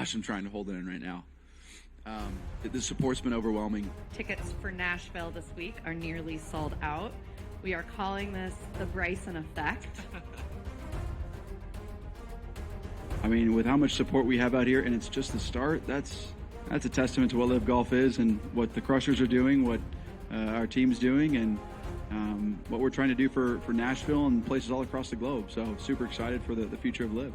gosh, I'm trying to hold it in right now. The support's been overwhelming. Tickets for Nashville this week are nearly sold out. We are calling this the Bryson effect. I mean, with how much support we have out here, and it's just the start, that's a testament to what Live Golf is and what the Crushers are doing, what our team's doing, and what we're trying to do for Nashville and places all across the globe. So super excited for the future of Live.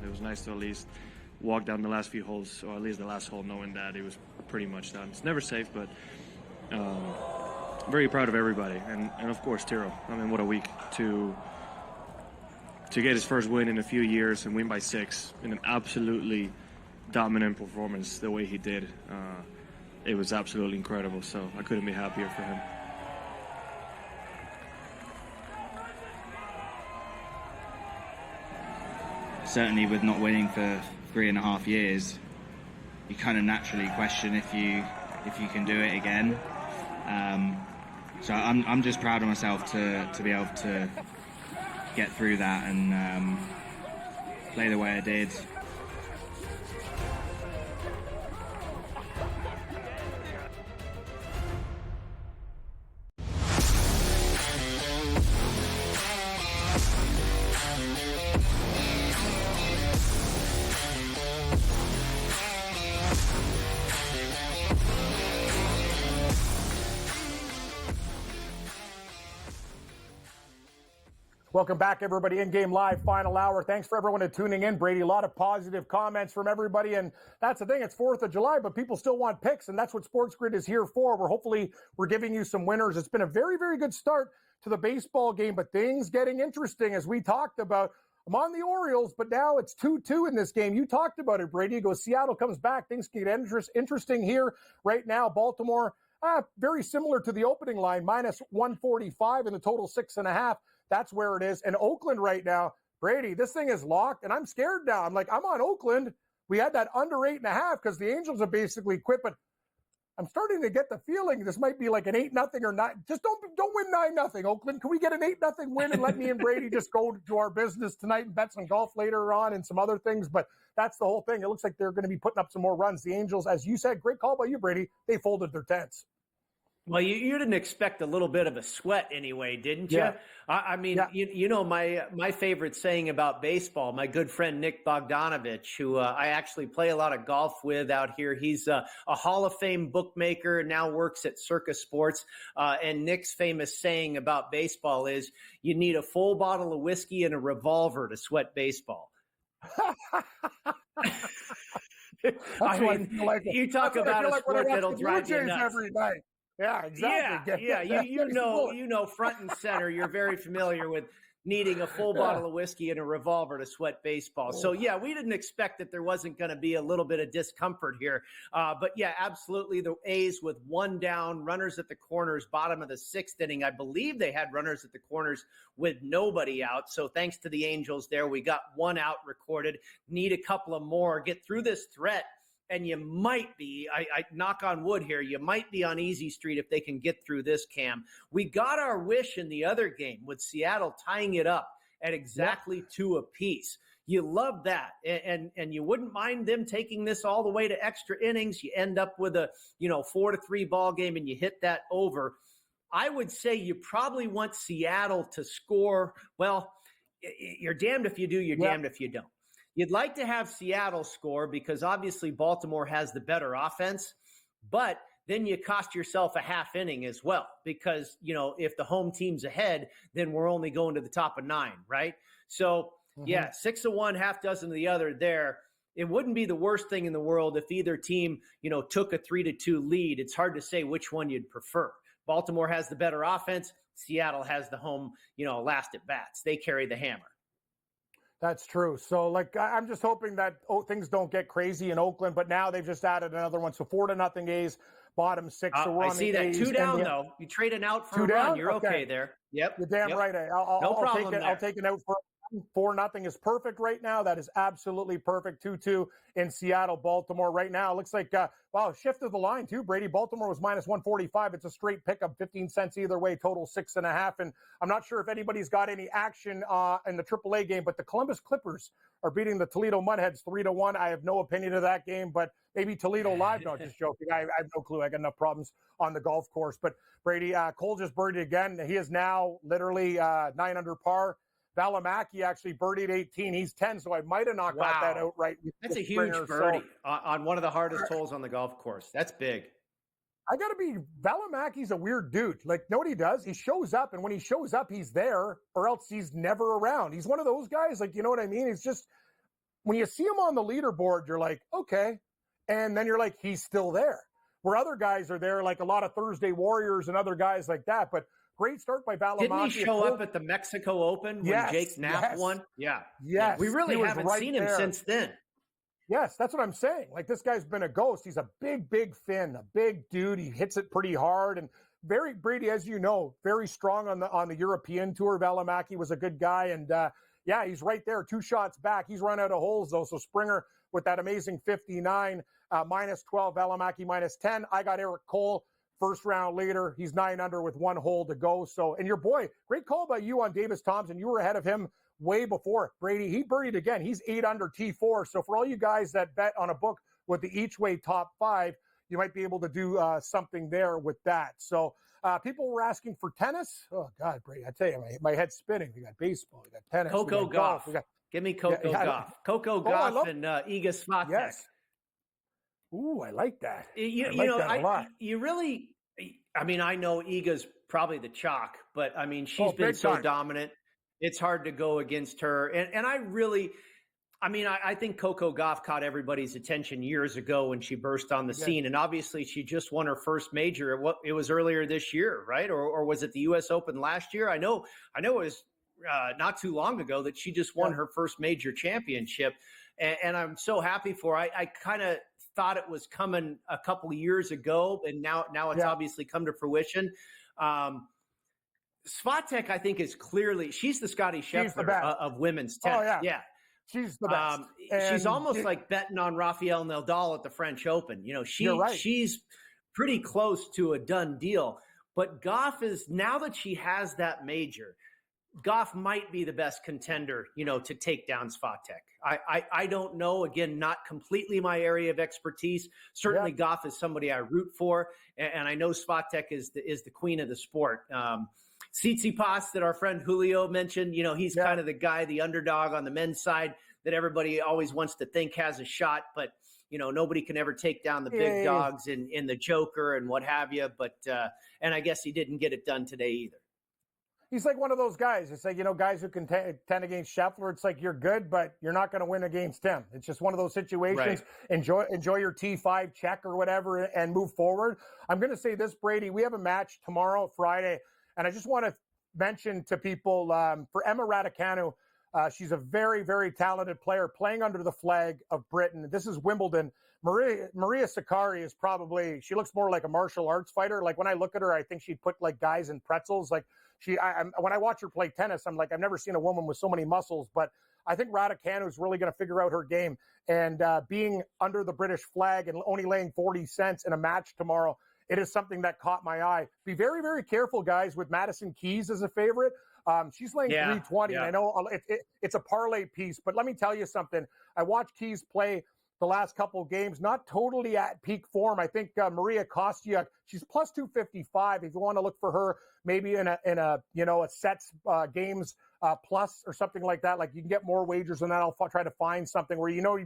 It was nice to at least walk down the last few holes, or at least the last hole, knowing that it was pretty much done. It's never safe, but very proud of everybody, and of course Tiro. I mean, what a week to get his first win in a few years and win by 6 in an absolutely dominant performance the way he did. It was absolutely incredible, so I couldn't be happier for him. Certainly with not winning for 3.5 years, you kind of naturally question if you can do it again. So I'm just proud of myself to be able to get through that and play the way I did. Welcome back, everybody. In-game live, final hour. Thanks for everyone tuning in. Brady, a lot of positive comments from everybody, and that's the thing. It's 4th of July, but people still want picks, and that's what SportsGrid is here for. We're giving you some winners. It's been a very, very good start to the baseball game, but things getting interesting, as we talked about. I'm on the Orioles, but now it's 2-2 in this game. You talked about it, Brady. You go, Seattle comes back. Things can get interesting here right now. Baltimore, very similar to the opening line, minus 145 in the total 6.5. That's where it is. And Oakland right now, Brady, this thing is locked, and I'm scared now. I'm on Oakland. We had that under 8.5 because the Angels have basically quit, but I'm starting to get the feeling this might be like an 8-0 or not. Just don't win 9-0, Oakland. Can we get an 8-0 win and let me and Brady just go to our business tonight and bet some golf later on and some other things? But that's the whole thing. It looks like they're going to be putting up some more runs. The Angels, as you said, great call by you, Brady. They folded their tents. Well, you didn't expect a little bit of a sweat anyway, didn't you? Yeah. I mean, yeah. you know, my favorite saying about baseball, my good friend Nick Bogdanovich, who I actually play a lot of golf with out here. He's a Hall of Fame bookmaker, now works at Circus Sports. And Nick's famous saying about baseball is you need a full bottle of whiskey and a revolver to sweat baseball. I mean, you talk about a sport that'll drive you nuts. Every night. Yeah, exactly. Yeah. You know, front and center, you're very familiar with needing a full bottle of whiskey and a revolver to sweat baseball. So, yeah, we didn't expect that there wasn't going to be a little bit of discomfort here. But, yeah, absolutely. The A's with 1 down, runners at the corners, bottom of the 6th inning. I believe they had runners at the corners with nobody out. So thanks to the Angels there, we got 1 out recorded. Need a couple of more. Get through this threat. And you might be, I knock on wood here, you might be on easy street if they can get through this, Cam. We got our wish in the other game with Seattle tying it up at exactly 2 apiece. You love that. And you wouldn't mind them taking this all the way to extra innings. You end up with a 4-3 ball game and you hit that over. I would say you probably want Seattle to score. Well, you're damned if you do, you're damned if you don't. You'd like to have Seattle score because obviously Baltimore has the better offense, but then you cost yourself a half inning as well because, if the home team's ahead, then we're only going to the top of 9, right? So, 6 of one, half dozen of the other there. It wouldn't be the worst thing in the world if either team, took a 3-2 lead. It's hard to say which one you'd prefer. Baltimore has the better offense. Seattle has the home, last at bats. They carry the hammer. That's true. So, I'm just hoping that things don't get crazy in Oakland, but now they've just added another one. So 4-0 A's, bottom 6. So we're I on see the that A's 2 down, though. You trade an out for a down? Run. You're okay there. Yep. You're damn right. I'll take an out for 4-0 is perfect right now. That is absolutely perfect. 2-2 in Seattle, Baltimore right now. Looks like, wow, shift of the line too, Brady. Baltimore was minus 145. It's a straight pickup, 15 cents either way, total 6.5. And I'm not sure if anybody's got any action in the AAA game, but the Columbus Clippers are beating the Toledo Mudheads 3-1. I have no opinion of that game, but maybe Toledo live. No, just joking. I have no clue. I got enough problems on the golf course. But Brady, Cole just birdied again. He is now literally 9 under par. Valimaki actually birdied 18. He's 10, so I might have not got that out right. That's a huge birdie on one of the hardest holes on the golf course. That's big. I got to be, Valimaki's a weird dude. Like, know what he does? He shows up, and when he shows up, he's there, or else he's never around. He's one of those guys, like, you know what I mean? He's just, when you see him on the leaderboard, you're like, okay. And then you're like, he's still there. Where other guys are there, like a lot of Thursday Warriors and other guys like that. But great start by Valimaki. Didn't he show up at the Mexico Open when Jake Knapp won? Yeah. Yes. We really haven't seen him since then. Yes, that's what I'm saying. Like, this guy's been a ghost. He's a big, big fin, a big dude. He hits it pretty hard and very, Brady, as you know, very strong on the European tour. Valimaki was a good guy. And yeah, he's right there, 2 shots back. He's run out of holes though. So Springer with that amazing 59, minus 12, Valimaki minus 10. I got Eric Cole, first round leader. He's 9 under with 1 hole to go. So, and your boy, great call by you on Davis Thompson. You were ahead of him way before. Brady, he birdied again. He's 8 under T4. So for all you guys that bet on a book with the each way top 5, you might be able to do something there with that. So people were asking for tennis. Oh, God, Brady, I tell you, my head's spinning. We got baseball, we got tennis. Coco Gauff. Give me Coco Gauff. Coco Gauff and Iga Swiatek. Yes. Ooh, I like that. You know, that a lot. You really, I mean, I know Iga's probably the chalk, but I mean, she's been so dominant. It's hard to go against her. And I really, I mean, I think Coco Gauff caught everybody's attention years ago when she burst on the scene. And obviously she just won her first major. It was earlier this year, right? Or was it the U.S. Open last year? I know it was not too long ago that she just won her first major championship. And I'm so happy for her. I kind of thought it was coming a couple of years ago, and now it's obviously come to fruition. Swiatek, I think, is clearly, she's the Scotty Scheffler of women's tennis. Oh, yeah. She's the best. She's almost like betting on Rafael Nadal at the French Open. You know, she's pretty close to a done deal. But Gauff is, now that she has that major, Gauff might be the best contender, you know, to take down Swiatek. I don't know. Again, not completely my area of expertise. Certainly Gauff is somebody I root for. And I know Swiatek is the queen of the sport. Tsitsipas that our friend Julio mentioned, you know, he's kind of the guy, the underdog on the men's side that everybody always wants to think has a shot, but you know, nobody can ever take down the big dogs in the Joker and what have you. But, and I guess he didn't get it done today either. He's like one of those guys. It's like, you know, guys who can contend against Scheffler. It's like, you're good, but you're not going to win against him. It's just one of those situations. Right. Enjoy your T5 check or whatever and move forward. I'm going to say this, Brady, we have a match tomorrow, Friday. And I just want to mention to people for Emma Raducanu, she's a very, very talented player playing under the flag of Britain. This is Wimbledon. Maria Sakkari is probably, she looks more like a martial arts fighter. Like when I look at her, I think she'd put like guys in pretzels. Like when I watch her play tennis, I'm like, I've never seen a woman with so many muscles. But I think Raducanu is really going to figure out her game. And being under the British flag and only laying 40 cents in a match tomorrow, it is something that caught my eye. Be very, very careful, guys, with Madison Keys as a favorite. She's laying 320. And I know it's a parlay piece, but let me tell you something. I watched Keys play the last couple of games, not totally at peak form. I think Maria Kostyuk, she's plus 255. If you want to look for her, maybe in a you know, a sets games plus or something like that. Like you can get more wagers than that. I'll try to find something where, you know,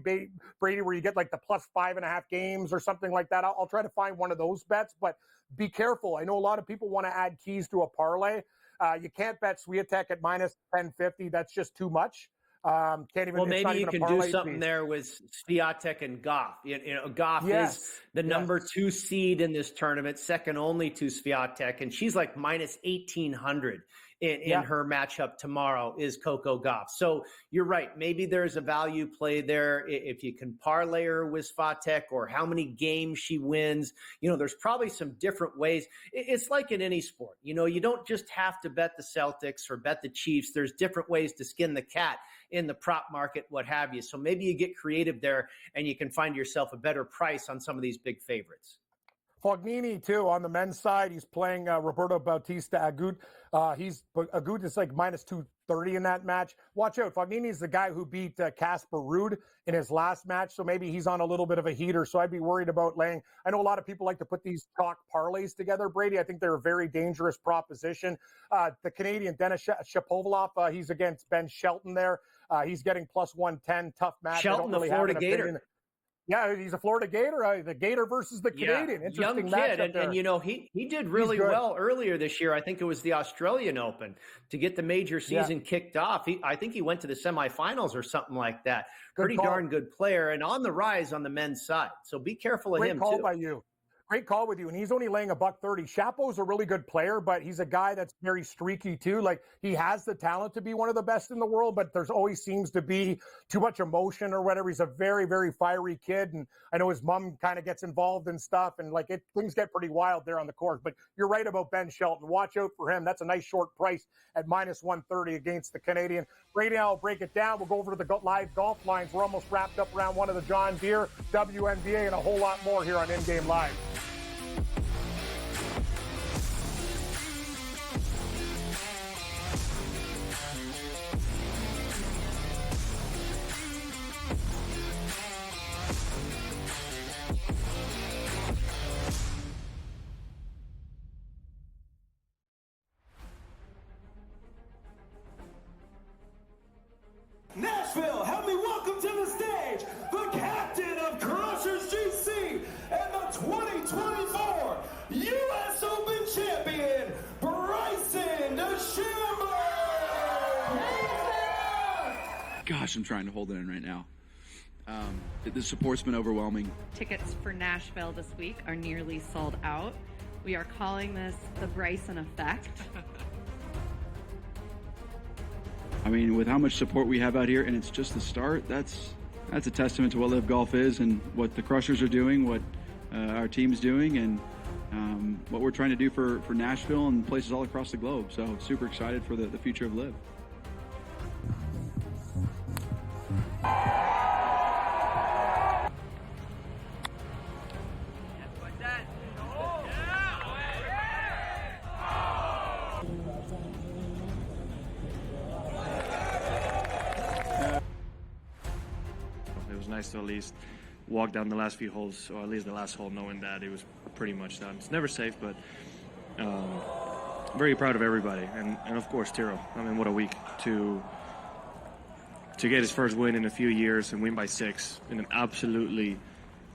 Brady, where you get like the plus 5.5 games or something like that. I'll try to find one of those bets, but be careful. I know a lot of people want to add Keys to a parlay. You can't bet Swiatek at minus 1050. That's just too much. Can't even. Well, maybe you can do something there with Swiatek and Gauff. You know, Gauff is the number 2 seed in this tournament, second only to Swiatek, and she's like minus 1800 in her matchup tomorrow is Coco Gauff. So you're right. Maybe there's a value play there if you can parlay her with Svatek or how many games she wins. There's probably some different ways. It's like in any sport. You don't just have to bet the Celtics or bet the Chiefs. There's different ways to skin the cat in the prop market, what have you. So maybe you get creative there and you can find yourself a better price on some of these big favorites. Fognini, too, on the men's side. He's playing Roberto Bautista Agut. Agut is like minus 230 in that match. Watch out. Fognini is the guy who beat Casper Ruud in his last match, so maybe he's on a little bit of a heater. So I'd be worried about laying. I know a lot of people like to put these chalk parlays together, Brady. I think they're a very dangerous proposition. The Canadian Denis Shapovalov, he's against Ben Shelton there. He's getting plus 110. Tough match. Shelton, the Florida Gator. Yeah, he's a Florida Gator. The Gator versus the Canadian. Yeah. Interesting Young kid. matchup And he did really well earlier this year. I think it was the Australian Open to get the major season kicked off. I think he went to the semifinals or something like that. Pretty darn good player and on the rise on the men's side. So be careful of him, too. Great call by you. Great call with you. And he's only laying $130. Chapeau's a really good player, but he's a guy that's very streaky too. Like he has the talent to be one of the best in the world, but there's always seems to be too much emotion or whatever. He's a very, very fiery kid. And I know his mom kind of gets involved in stuff and things get pretty wild there on the court, but you're right about Ben Shelton. Watch out for him. That's a nice short price at minus 130 against the Canadian. Brady and I will break it down. We'll go over to the live golf lines. We're almost wrapped up around one of the John Deere, WNBA, and a whole lot more here on InGame Live. Nashville, help me welcome to the stage the captain of Crushers GC and the 2024 U.S. Open champion, Bryson DeChambeau. Gosh, I'm trying to hold it in right now. The support's been overwhelming. Tickets for Nashville this week are nearly sold out. We are calling this the Bryson effect. I mean, with how much support we have out here, and it's just the start, that's a testament to what Live Golf is and what the Crushers are doing, what our team's doing, and what we're trying to do for Nashville and places all across the globe. So super excited for the future of Live. Nice to at least walk down the last few holes, or at least the last hole, knowing that it was pretty much done. It's never safe, but very proud of everybody, and of course Tiro. I mean, what a week to get his first win in a few years and win by 6 in an absolutely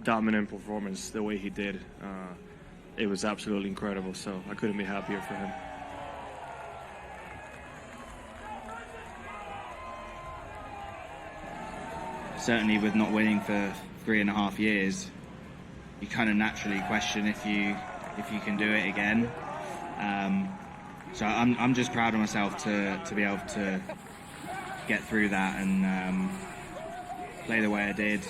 dominant performance the way he did. It was absolutely incredible. So I couldn't be happier for him. Certainly with not winning for 3.5 years, you kind of naturally question if you can do it again. So I'm just proud of myself to be able to get through that and play the way I did.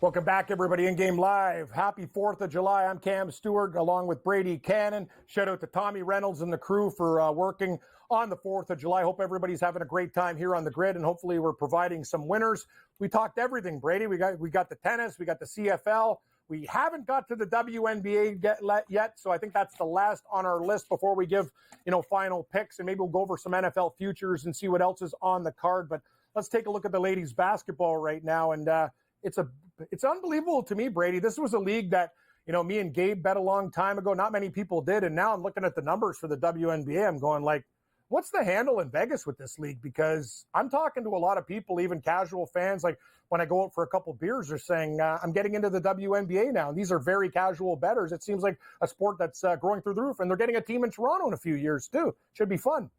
Welcome back, everybody. InGame Live. Happy 4th of July. I'm Cam Stewart, along with Brady Kannon. Shout out to Tommy Reynolds and the crew for working on the 4th of July. Hope everybody's having a great time here on the grid, and hopefully we're providing some winners. We talked everything, Brady. We got the tennis. We got the CFL. We haven't got to the WNBA yet, so I think that's the last on our list before we give, final picks, and maybe we'll go over some NFL futures and see what else is on the card. But let's take a look at the ladies' basketball right now, and it's unbelievable to me, Brady. This was a league that, me and Gabe bet a long time ago. Not many people did. And now I'm looking at the numbers for the WNBA. I'm going like, what's the handle in Vegas with this league? Because I'm talking to a lot of people, even casual fans, like when I go out for a couple beers, they're saying, I'm getting into the WNBA now. And these are very casual bettors. It seems like a sport that's growing through the roof, and they're getting a team in Toronto in a few years too. Should be fun.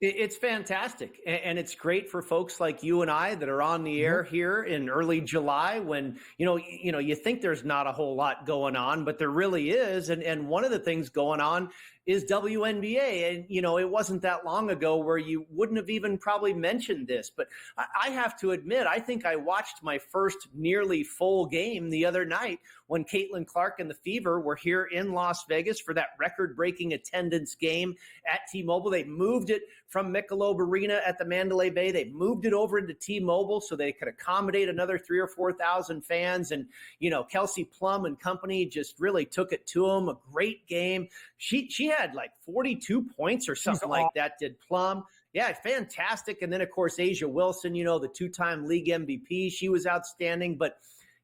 It's fantastic. And it's great for folks like you and I that are on the air here in early July when, you think there's not a whole lot going on, but there really is. And one of the things going on is WNBA. And, it wasn't that long ago where you wouldn't have even probably mentioned this. But I have to admit, I think I watched my first nearly full game the other night when Caitlin Clark and the Fever were here in Las Vegas for that record-breaking attendance game at T-Mobile. They moved it from Michelob Arena at the Mandalay Bay. They moved it over into T-Mobile so they could accommodate another 3,000 or 4,000 fans. And, Kelsey Plum and company just really took it to them. A great game. She had like 42 points or something like that, did Plum. Yeah, fantastic. And then, of course, Asia Wilson, the two-time league MVP. She was outstanding. But,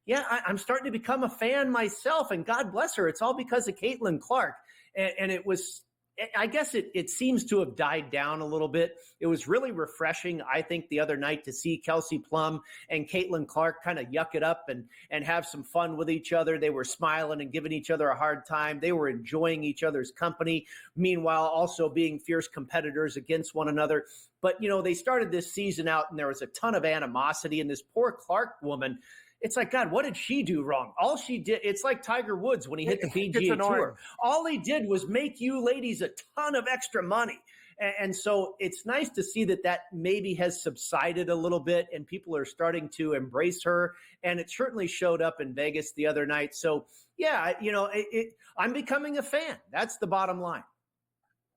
yeah, I'm starting to become a fan myself, and God bless her. It's all because of Caitlin Clark. And it was – I guess it seems to have died down a little bit. It was really refreshing, I think, the other night to see Kelsey Plum and Caitlin Clark kind of yuck it up and have some fun with each other. They were smiling and giving each other a hard time. They were enjoying each other's company, meanwhile also being fierce competitors against one another. But, they started this season out and there was a ton of animosity, and this poor Clark woman, it's like, God, what did she do wrong? All she did, it's like Tiger Woods when he hit the PGA Tour. All he did was make you ladies a ton of extra money. And so it's nice to see that maybe has subsided a little bit and people are starting to embrace her. And it certainly showed up in Vegas the other night. So, yeah, I'm becoming a fan. That's the bottom line.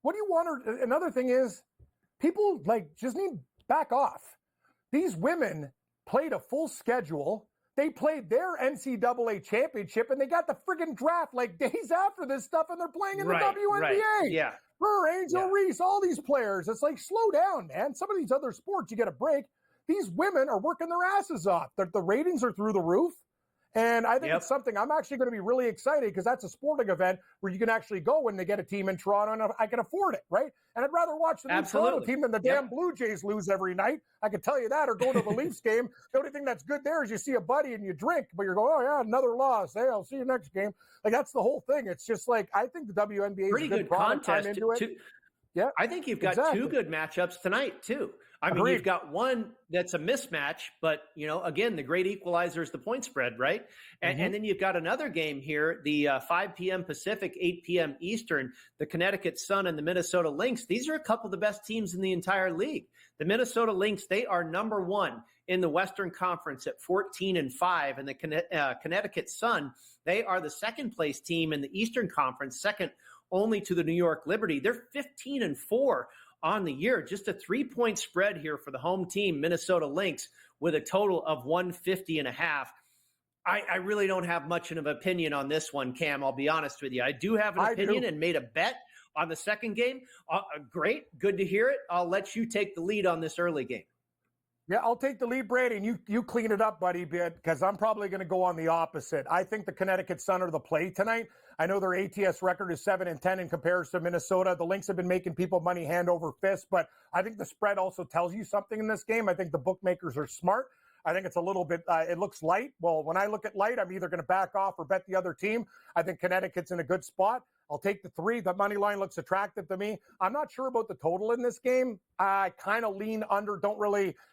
What do you want? Another thing is people just need back off. These women played a full schedule. They played their NCAA championship, and they got the friggin' draft days after this stuff, and they're playing in the WNBA. Right. Yeah. Her, Angel Reese, all these players. It's like, slow down, man. Some of these other sports, you get a break. These women are working their asses off. The ratings are through the roof. And I think it's something I'm actually going to be really excited because that's a sporting event where you can actually go when they get a team in Toronto and I can afford it, right? And I'd rather watch the new Toronto team than the damn Blue Jays lose every night. I can tell you that, or go to the Leafs game. The only thing that's good there is you see a buddy and you drink, but you're going, oh, yeah, another loss. Hey, I'll see you next game. That's the whole thing. It's just I think the WNBA pretty is a good contest into it. Yeah, I think you've got two good matchups tonight, too. I mean, you've got one that's a mismatch, but, again, the great equalizer is the point spread, right? And then you've got another game here, the 5 p.m. Pacific, 8 p.m. Eastern, the Connecticut Sun and the Minnesota Lynx. These are a couple of the best teams in the entire league. The Minnesota Lynx, they are number one in the Western Conference at 14-5, and the Connecticut Sun, they are the second place team in the Eastern Conference, second only to the New York Liberty. They're 15-4 on the year. Just a 3-point spread here for the home team, Minnesota Lynx, with a total of 150.5. I really don't have much of an opinion on this one, Cam. I'll be honest with you. I do have an opinion and made a bet on the second game. Great. Good to hear it. I'll let you take the lead on this early game. Yeah, I'll take the lead, Brady, and you clean it up, buddy, because I'm probably going to go on the opposite. I think the Connecticut Sun are the play tonight. I know their ATS record is 7-10 in comparison to Minnesota. The Lynx have been making people money hand over fist, but I think the spread also tells you something in this game. I think the bookmakers are smart. I think it's a little bit, it looks light. Well, when I look at light, I'm either going to back off or bet the other team. I think Connecticut's in a good spot. I'll take the 3. The money line looks attractive to me. I'm not sure about the total in this game. I kind of lean under,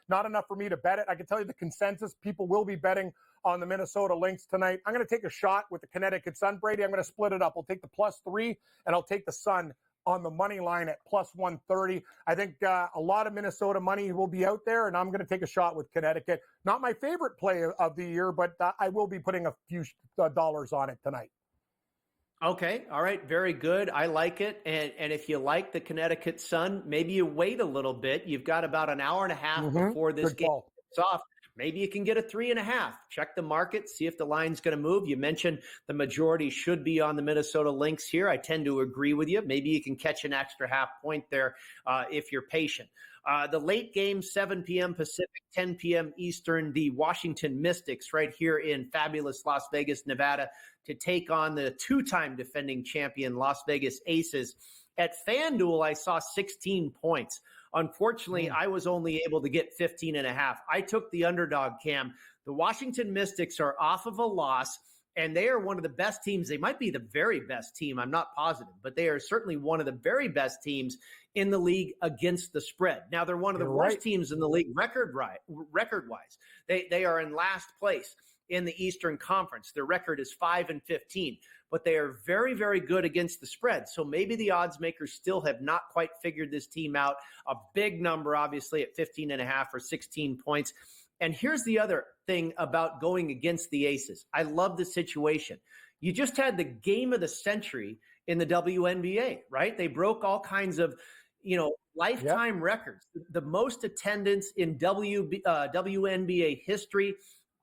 not enough for me to bet it. I can tell you the consensus, people will be betting on the Minnesota Lynx tonight. I'm going to take a shot with the Connecticut Sun, Brady. I'm going to split it up. I'll take the +3, and I'll take the Sun on the money line at +130. I think a lot of Minnesota money will be out there, and I'm going to take a shot with Connecticut. Not my favorite play of the year, but I will be putting a few dollars on it tonight. Okay. All right. Very good. I like it. And if you like the Connecticut Sun, maybe you wait a little bit. You've got about an hour and a half before this game kicks off. Maybe you can get a 3.5. Check the market, see if the line's going to move. You mentioned the majority should be on the Minnesota Lynx here. I tend to agree with you. Maybe you can catch an extra half point there if you're patient. The late game, 7 p.m. Pacific, 10 p.m. Eastern, the Washington Mystics right here in fabulous Las Vegas, Nevada, to take on the two-time defending champion Las Vegas Aces. At FanDuel, I saw 16 points. Unfortunately, I was only able to get 15.5. I took the underdog, Cam. The Washington Mystics are off of a loss, and they are one of the best teams. They might be the very best team. I'm not positive, but they are certainly one of the very best teams in the league against the spread. Now, they're one of the worst teams in the league record-wise. They are in last place in the Eastern Conference. Their record is 5-15, but they are very, very good against the spread. So maybe the odds makers still have not quite figured this team out. A big number, obviously, at 15.5 or 16 points. And here's the other thing about going against the Aces. I love the situation. You just had the game of the century in the WNBA, right? They broke all kinds of, lifetime records. The most attendance in WNBA history,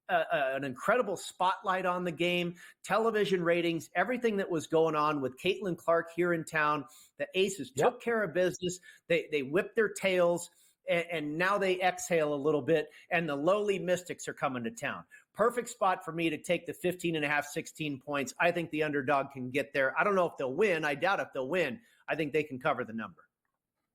an incredible spotlight on the game, television ratings, everything that was going on with Caitlin Clark here in town. The Aces took care of business. They whipped their tails. And now they exhale a little bit, and the lowly Mystics are coming to town. Perfect spot for me to take the 15.5, 16 points. I think the underdog can get there. I don't know if they'll win. I doubt if they'll win. I think they can cover the number.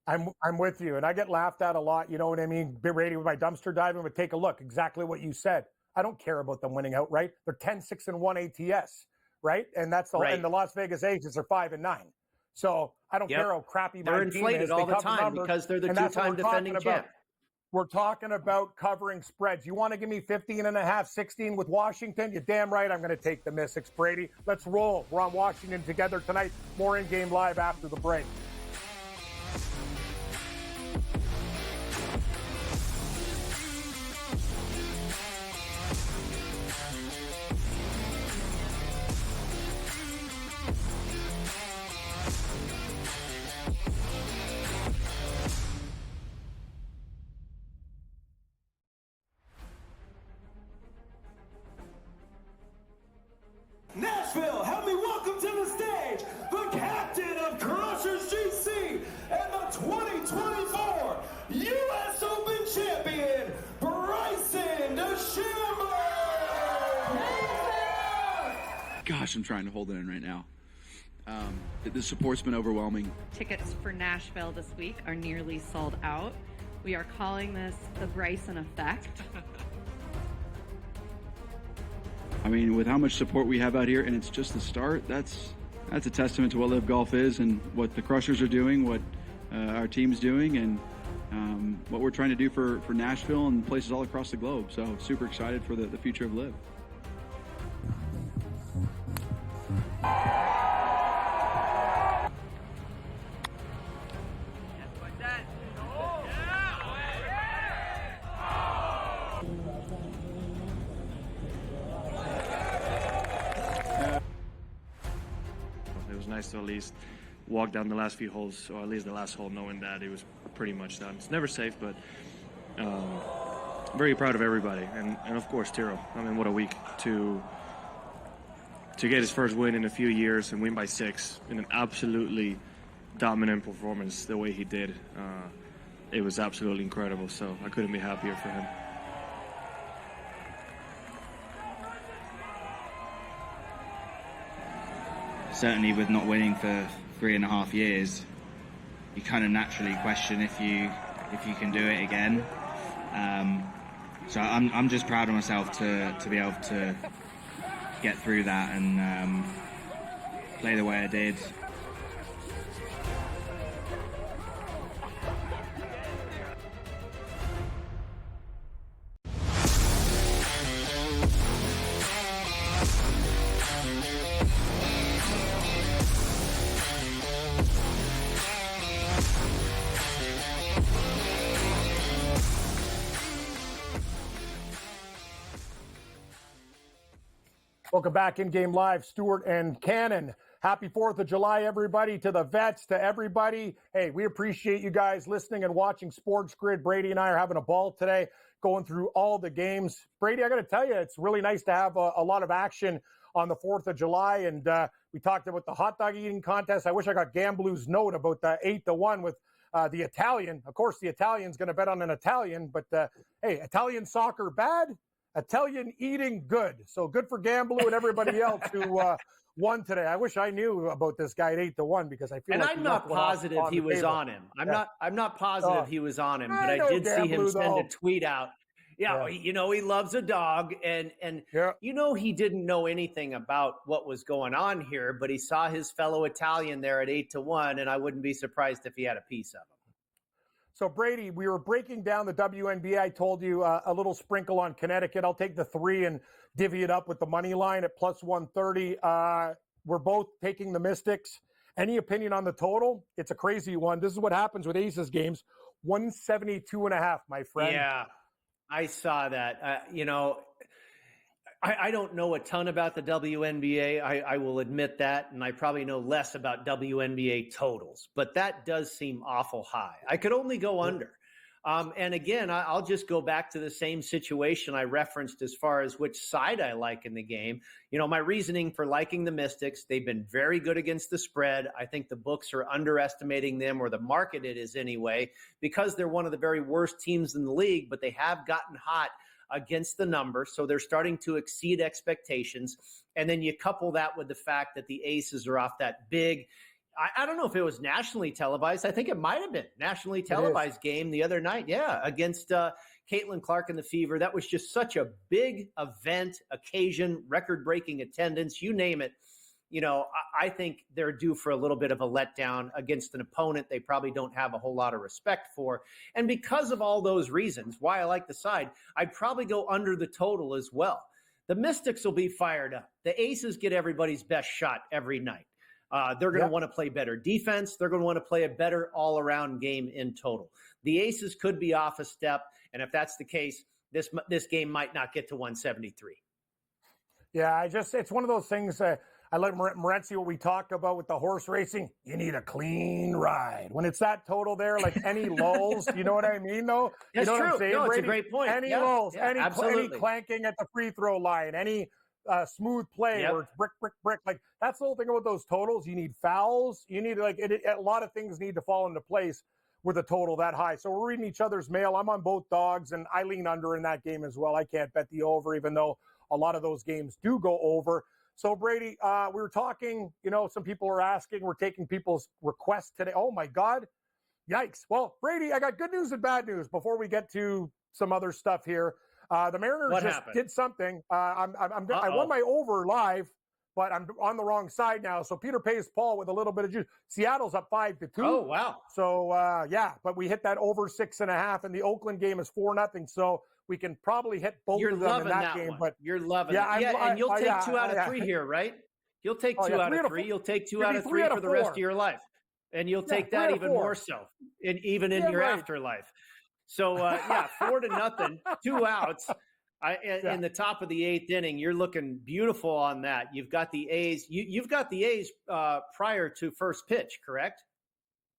I'm with you, and I get laughed at a lot. You know what I mean? Brady with my dumpster diving, but take a look. Exactly what you said. I don't care about them winning outright. They're 10-6-1 ATS, right? And that's and the Las Vegas Aces are 5-9. So I don't care how crappy my team is. They're inflated all the time because they're the two-time defending champ. We're talking about covering spreads. You want to give me 15.5, 16 with Washington? You're damn right I'm going to take the Mystics, Brady. Let's roll. We're on Washington together tonight. More in-game live after the break. Nashville, help me welcome to the stage the captain of Crushers GC and the 2024 U.S. Open champion, Bryson DeChambeau. Gosh, I'm trying to hold it in right now. The support's been overwhelming. Tickets for Nashville this week are nearly sold out. We are calling this the Bryson effect. I mean, with how much support we have out here, and it's just the start, that's a testament to what Live Golf is and what the Crushers are doing, what our team's doing, and what we're trying to do for Nashville and places all across the globe. So super excited for the future of Live. Nice to at least walk down the last few holes, or at least the last hole, knowing that it was pretty much done. It's never safe, but very proud of everybody, and of course Tiro. I mean, what a week to get his first win in a few years and win by 6 in an absolutely dominant performance the way he did. It was absolutely incredible, so I couldn't be happier for him. Certainly with not winning for 3.5 years, you kind of naturally question if you can do it again. So I'm just proud of myself to be able to get through that and play the way I did. Welcome back in-game live, Stewart and Kannon. Happy 4th of July, everybody, to the vets, to everybody. Hey, we appreciate you guys listening and watching SportsGrid. Brady and I are having a ball today, going through all the games. Brady, I got to tell you, it's really nice to have a lot of action on the 4th of July. And we talked about the hot dog eating contest. I wish I got Gamblu's note about the 8-1 with the Italian. Of course, the Italian's going to bet on an Italian, but hey, Italian soccer bad? Italian eating good. So good for Gamblu and everybody else who won today. I wish I knew about this guy at 8-1 because I feel And like I'm not positive he was on him. I'm not positive he was on him, but I did see him send a tweet out. Yeah, you know, he loves a dog, and you know, he didn't know anything about what was going on here, but he saw his fellow Italian there at 8-1, and I wouldn't be surprised if he had a piece of him. So, Brady, we were breaking down the WNBA. I told you a little sprinkle on Connecticut. I'll take the 3 and divvy it up with the money line at plus 130. We're both taking the Mystics. Any opinion on the total? It's a crazy one. This is what happens with Aces games. 172.5, my friend. Yeah, I saw that. You know, I don't know a ton about the WNBA. I will admit that, and I probably know less about WNBA totals, but that does seem awful high. I could only go under. And again, I'll just go back to the same situation I referenced as far as which side I like in the game. You know, my reasoning for liking the Mystics, they've been very good against the spread. I think the books are underestimating them, or the market it is anyway, because they're one of the very worst teams in the league, but they have gotten hot against the number, so they're starting to exceed expectations. And then you couple that with the fact that the Aces are off that big, I don't know if it was nationally televised. I think it might have been nationally televised game the other night. Yeah, against Caitlin Clark and the Fever. That was just such a big event, occasion, record-breaking attendance, you name it. You know, I think they're due for a little bit of a letdown against an opponent they probably don't have a whole lot of respect for. And because of all those reasons, why I like the side, I'd probably go under the total as well. The Mystics will be fired up. The Aces get everybody's best shot every night. They're going to want to play better defense. They're going to want to play a better all-around game in total. The Aces could be off a step, and if that's the case, this game might not get to 173. Yeah, it's one of those things. I like Morency, what we talked about with the horse racing. You need a clean ride. When it's that total there, like any lulls, you know what I mean, though? That's you know true. What I'm saying, no, Brady? It's a great point. Any lulls, any clanking at the free throw line, any smooth play where it's brick. Like, that's the whole thing about those totals. You need fouls. You need, like, a lot of things need to fall into place with a total that high. So we're reading each other's mail. I'm on both dogs, and I lean under in that game as well. I can't bet the over, even though a lot of those games do go over. So, Brady, we were talking, you know, some people are asking, we're taking people's requests today. Oh, my God. Yikes. Well, Brady, I got good news and bad news before we get to some other stuff here. The Mariners did something. I won my over live, but I'm on the wrong side now. So Peter pays Paul with a little bit of juice. Seattle's up 5-2. Oh, wow. So, but we hit that over 6.5, and the Oakland game is 4-0. So we can probably hit both of them in that game. One. But you're loving it. And you'll take 2 out of 3 here, right? You'll take 2 out of 3. You'll take 2 out of 3 for the rest of your life. And you'll take that even more so, even in your afterlife. So, 4-0, 2 outs. In the top of the 8th inning, you're looking beautiful on that. You've got the A's. You've got the A's prior to first pitch, correct?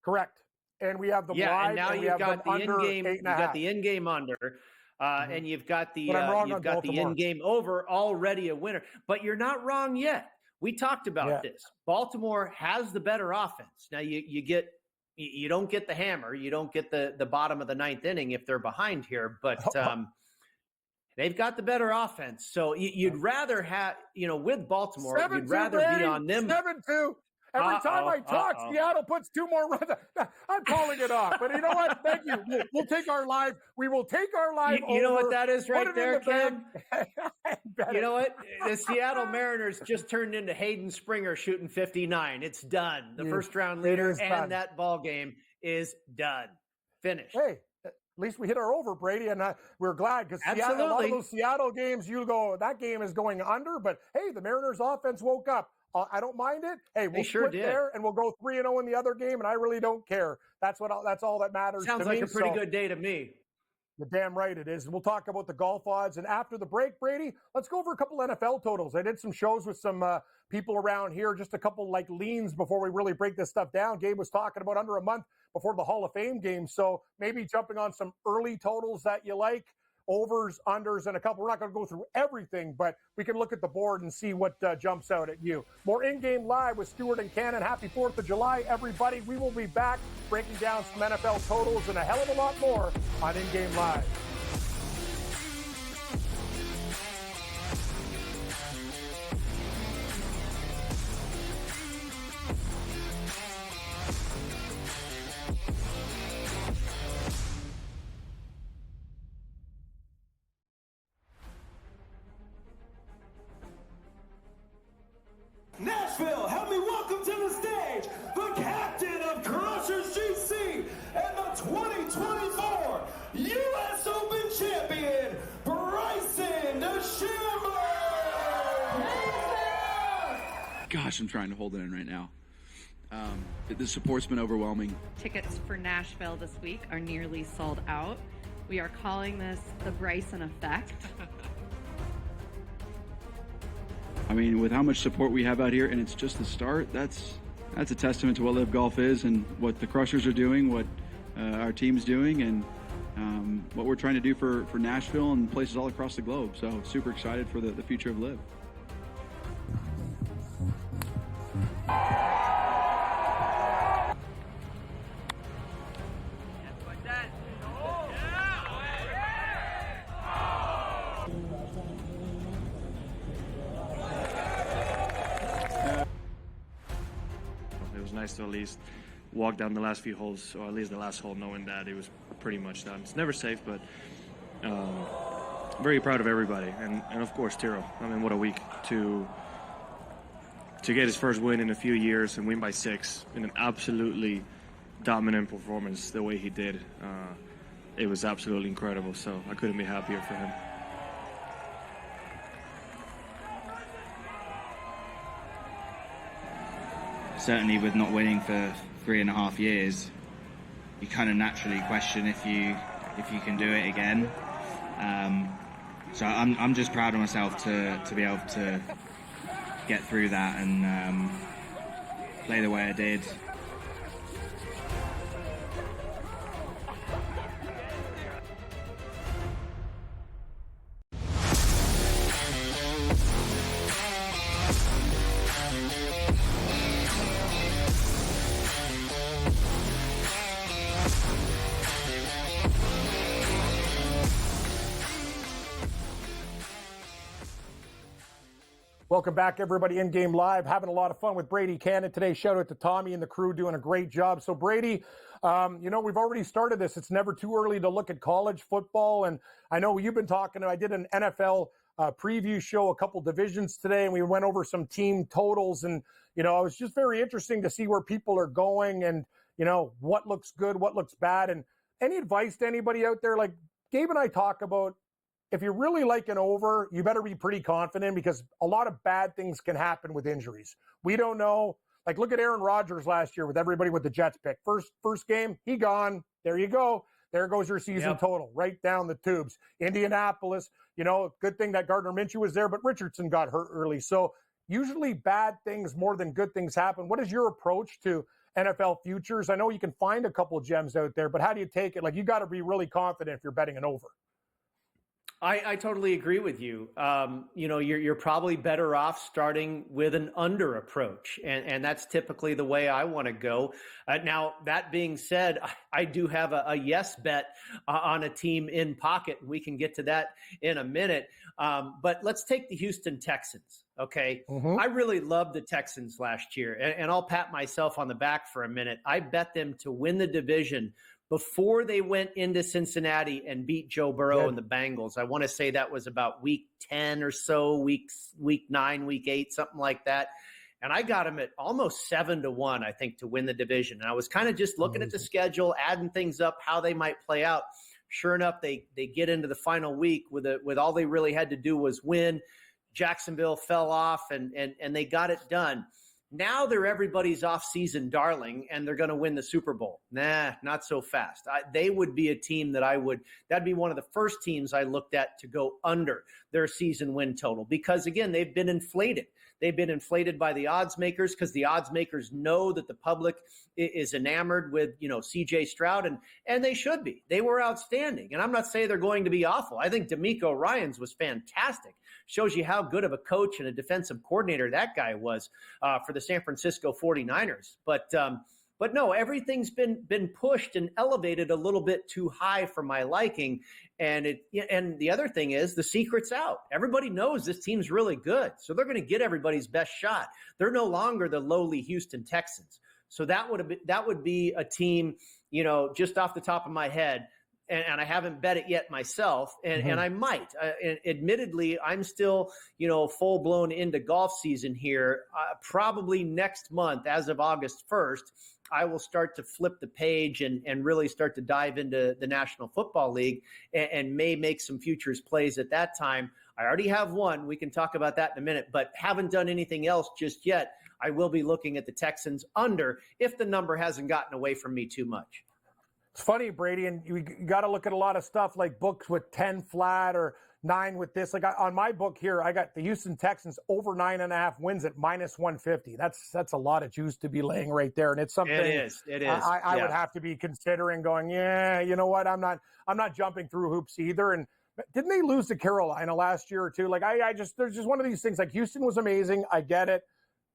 Correct. And we have the live, and now you've got the in-game. You got the in-game under, and you've got the in-game over, already a winner. But you're not wrong yet. We talked about this. Baltimore has the better offense. Now you don't get the hammer. You don't get the bottom of the 9th inning if they're behind here, but. They've got the better offense. So you'd rather have, with Baltimore, you'd rather be on them. 7-2. Every time I talk, Seattle puts 2 more runs. I'm calling it off. But you know what? Thank you. We'll take our live. We will take our live over. You know what that is right there, Cam? You know what? The Seattle Mariners just turned into Hayden Springer shooting 59. It's done. The first-round leader and that ball game is done. Finished. Hey. At least we hit our over, Brady, and we're glad because a lot of those Seattle games, you go, that game is going under, but hey, the Mariners offense woke up. I don't mind it. Hey, we'll split there, and we'll go 3-0 in the other game, and I really don't care. That's all that matters. Sounds like a pretty good day to me. You're damn right it is. We'll talk about the golf odds, and after the break, Brady, let's go over a couple NFL totals. I did some shows with some people around here, just a couple leans before we really break this stuff down. Gabe was talking about under a month before the Hall of Fame game, so maybe jumping on some early totals that you like, overs, unders, and a couple. We're not going to go through everything, but we can look at the board and see what jumps out at you. More in-game live with Stewart and Kannon. Happy 4th of July, everybody. We will be back breaking down some NFL totals and a hell of a lot more on In-Game Live. gosh, I'm trying to hold it in right now. The support's been overwhelming. Tickets for Nashville this week are nearly sold out. We are calling this the Bryson effect. I mean, with how much support we have out here, and it's just the start, that's a testament to what Live Golf is and what the Crushers are doing, what our team's doing, and what we're trying to do for Nashville and places all across the globe. So super excited for the future of Live. It was nice to at least walk down the last few holes, or at least the last hole, knowing that it was pretty much done. It's never safe, but very proud of everybody, and of course Tiro. I mean, what a week to get his first win in a few years and win by 6 in an absolutely dominant performance the way he did. It was absolutely incredible, so I couldn't be happier for him. Certainly with not winning for 3.5 years, you kind of naturally question if you can do it again. So I'm just proud of myself to be able to get through that and play the way I did. Welcome back, everybody. InGame Live, having a lot of fun with Brady Kannon today. Shout out to Tommy and the crew doing a great job. So, Brady, we've already started this. It's never too early to look at college football. And I know you've been talking. I did an NFL preview show, a couple divisions today, and we went over some team totals. And, it was just very interesting to see where people are going and, what looks good, what looks bad. And any advice to anybody out there? Like Gabe and I talk about, if you really like an over, you better be pretty confident because a lot of bad things can happen with injuries. We don't know. Like, look at Aaron Rodgers last year with everybody with the Jets pick. First game, he gone. There you go. There goes your season total, right down the tubes. Indianapolis, good thing that Gardner Minshew was there, but Richardson got hurt early. So usually bad things more than good things happen. What is your approach to NFL futures? I know you can find a couple of gems out there, but how do you take it? Like, you got to be really confident if you're betting an over. I totally agree with you. You're probably better off starting with an under approach, and that's typically the way I want to go. Now, that being said, I do have a yes bet on a team in pocket. We can get to that in a minute. But let's take the Houston Texans, okay? Mm-hmm. I really loved the Texans last year, and I'll pat myself on the back for a minute. I bet them to win the division before they went into Cincinnati and beat Joe Burrow and the Bengals. I want to say that was about week 10 or so, week 9, week 8, something like that. And I got them at almost 7-1, I think, to win the division. And I was kind of just looking at the schedule, adding things up, how they might play out. Sure enough, they get into the final week with all they really had to do was win. Jacksonville fell off and they got it done. Now they're everybody's off-season darling, and they're going to win the Super Bowl. Nah, not so fast. They would be a team that'd be one of the first teams I looked at to go under their season win total because, again, they've been inflated. They've been inflated by the odds makers because the odds makers know that the public is enamored with, C.J. Stroud, and they should be. They were outstanding. And I'm not saying they're going to be awful. I think D'Amico Ryans was fantastic. Shows you how good of a coach and a defensive coordinator that guy was for the San Francisco 49ers. But no, everything's been pushed and elevated a little bit too high for my liking. And the other thing is the secret's out. Everybody knows this team's really good. So they're going to get everybody's best shot. They're no longer the lowly Houston Texans. So that would be a team, just off the top of my head. And I haven't bet it yet myself, and I might. Admittedly, I'm still, full blown into golf season here. Probably next month, as of August 1st, I will start to flip the page and really start to dive into the National Football League and may make some futures plays at that time. I already have one. We can talk about that in a minute, but haven't done anything else just yet. I will be looking at the Texans under if the number hasn't gotten away from me too much. It's funny, Brady, and you got to look at a lot of stuff like books with 10 flat or 9 with this. Like on my book here, I got the Houston Texans over 9.5 wins at -150. That's a lot of juice to be laying right there, and it's something. It is. I would have to be considering going. Yeah, you know what? I'm not jumping through hoops either. And didn't they lose to Carolina last year or two? Like there's just one of these things. Like Houston was amazing. I get it.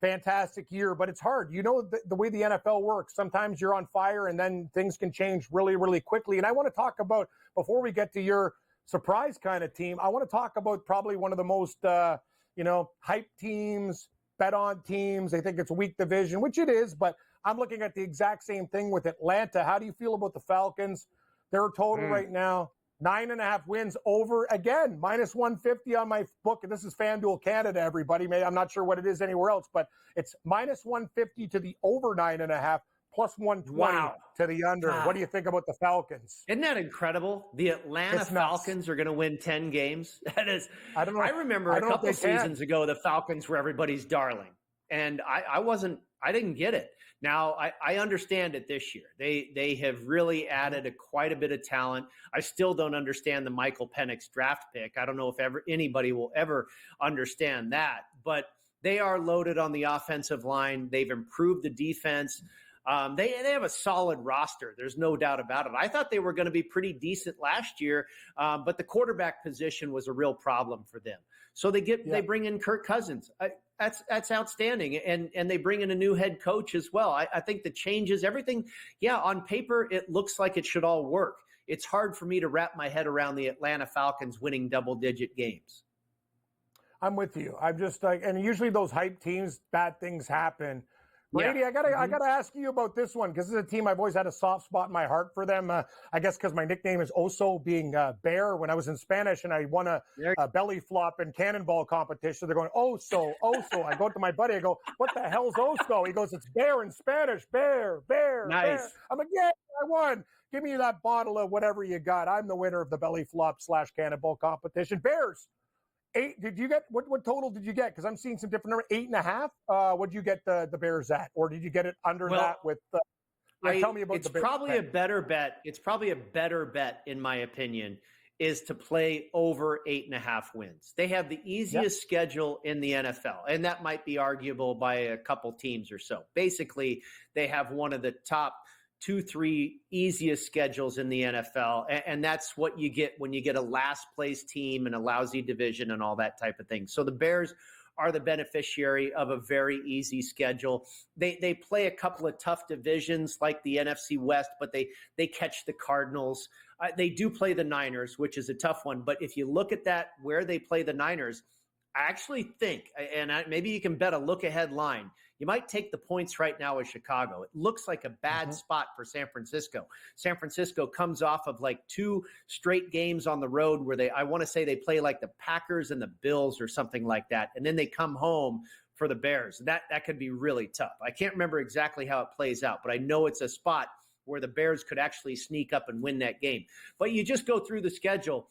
Fantastic year, but it's hard. You know the way the NFL works. Sometimes you're on fire and then things can change really, really quickly. And I want to talk about, before we get to your surprise kind of team, I want to talk about probably one of the most, hype teams, bet on teams. They think it's a weak division, which it is, but I'm looking at the exact same thing with Atlanta. How do you feel about the Falcons? Their total right now, 9.5 wins over, again, -150 on my book. And this is FanDuel Canada, everybody. I'm not sure what it is anywhere else, but it's -150 to the over 9.5, +120 to the under. What do you think about the Falcons? Isn't that incredible? The Atlanta Falcons are going to win 10 games. That is, I don't know. I remember a couple seasons ago, the Falcons were everybody's darling. And I didn't get it. Now, I understand it this year. They have really added quite a bit of talent. I still don't understand the Michael Penix draft pick. I don't know if anybody will ever understand that. But they are loaded on the offensive line. They've improved the defense. They have a solid roster. There's no doubt about it. I thought they were going to be pretty decent last year, but the quarterback position was a real problem for them. So they bring in Kirk Cousins. That's outstanding. And they bring in a new head coach as well. I think the changes, everything, on paper, it looks like it should all work. It's hard for me to wrap my head around the Atlanta Falcons winning double-digit games. I'm with you. I'm just like, and usually those hype teams, bad things happen. Brady, I gotta ask you about this one, because this is a team I've always had a soft spot in my heart for them. I guess because my nickname is Oso, being bear. When I was in Spanish and I won a belly flop and cannonball competition, they're going, Oso, Oso. I go to my buddy, I go, what the hell's Oso? He goes, it's bear in Spanish, bear. Nice. Bear. I'm like, yeah, I won. Give me that bottle of whatever you got. I'm the winner of the belly flop / cannonball competition. Bears. 8. Did you get what total did you get? Because I'm seeing some different number. 8.5. What did you get the Bears at, or did you get it under that with? Tell me about it's the Bears. Probably a better bet. It's probably a better bet, in my opinion, is to play over 8.5 wins. They have the easiest schedule in the NFL, and that might be arguable by a couple teams or so. Basically, they have one of the top 2-3 easiest schedules in the NFL. And that's what you get when you get a last place team and a lousy division and all that type of thing. So the Bears are the beneficiary of a very easy schedule. They play a couple of tough divisions like the NFC West, but they catch the Cardinals. They do play the Niners, which is a tough one. But if you look at that, where they play the Niners, I actually think, and maybe you can bet a look-ahead line, you might take the points right now with Chicago. It looks like a bad spot for San Francisco. San Francisco comes off of like 2 straight games on the road where I want to say they play like the Packers and the Bills or something like that, and then they come home for the Bears. That could be really tough. I can't remember exactly how it plays out, but I know it's a spot where the Bears could actually sneak up and win that game. But you just go through the schedule.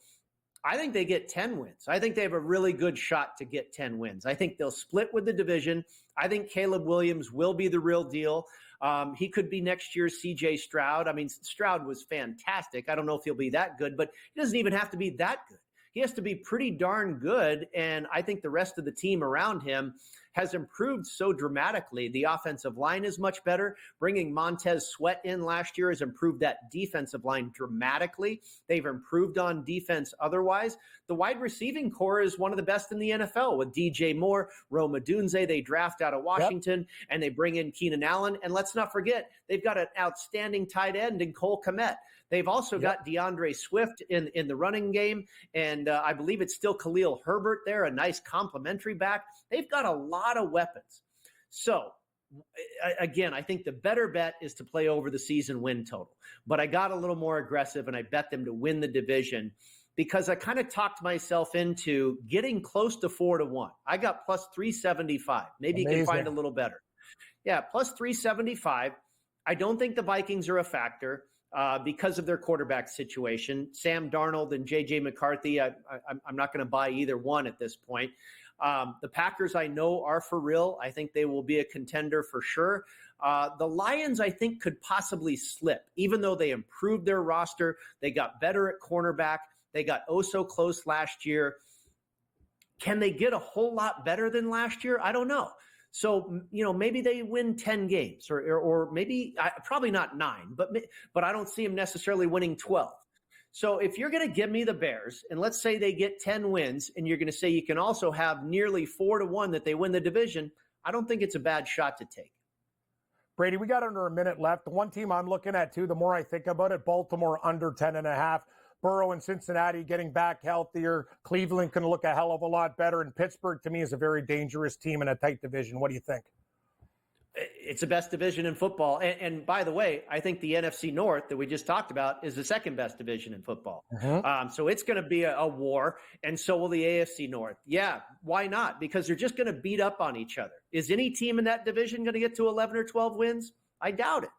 I think they get 10 wins. I think they have a really good shot to get 10 wins. I think they'll split with the division. I think Caleb Williams will be the real deal. He could be next year's CJ Stroud. I mean, Stroud was fantastic. I don't know if he'll be that good, but he doesn't even have to be that good. He has to be pretty darn good, and I think the rest of the team around him has improved so dramatically. The offensive line is much better. Bringing Montez Sweat in last year has improved that defensive line dramatically. They've improved on defense otherwise. The wide receiving core is one of the best in the NFL with DJ Moore, Rome Odunze. They draft out of Washington, and they bring in Keenan Allen. And let's not forget, they've got an outstanding tight end in Cole Kmet. They've also got DeAndre Swift in the running game, and I believe it's still Khalil Herbert there, a nice complimentary back. They've got a lot of weapons. So, again, I think the better bet is to play over the season win total. But I got a little more aggressive, and I bet them to win the division because I kind of talked myself into getting close to 4-1. I got plus 375. Maybe you can find a little better. Yeah, plus 375. I don't think the Vikings are a factor. Because of their quarterback situation. Sam Darnold and J.J. McCarthy, I'm not going to buy either one at this point. The Packers, I know, are for real. I think they will be a contender for sure. The Lions, I think, could possibly slip, even though they improved their roster. They got better at cornerback. They got so close last year. Can they get a whole lot better than last year? I don't know. So, maybe they win 10 games or maybe probably not 9, but I don't see them necessarily winning 12. So if you're going to give me the Bears, and let's say they get 10 wins, and you're going to say you can also have nearly 4-1 that they win the division, I don't think it's a bad shot to take. Brady, we got under a minute left. The one team I'm looking at, too, the more I think about it, Baltimore under 10.5. Burrow and Cincinnati getting back healthier. Cleveland can look a hell of a lot better. And Pittsburgh, to me, is a very dangerous team in a tight division. What do you think? It's the best division in football. And by the way, I think the NFC North that we just talked about is the second best division in football. So it's going to be a war, and so will the AFC North. Yeah, why not? Because they're just going to beat up on each other. Is any team in that division going to get to 11 or 12 wins? I doubt it.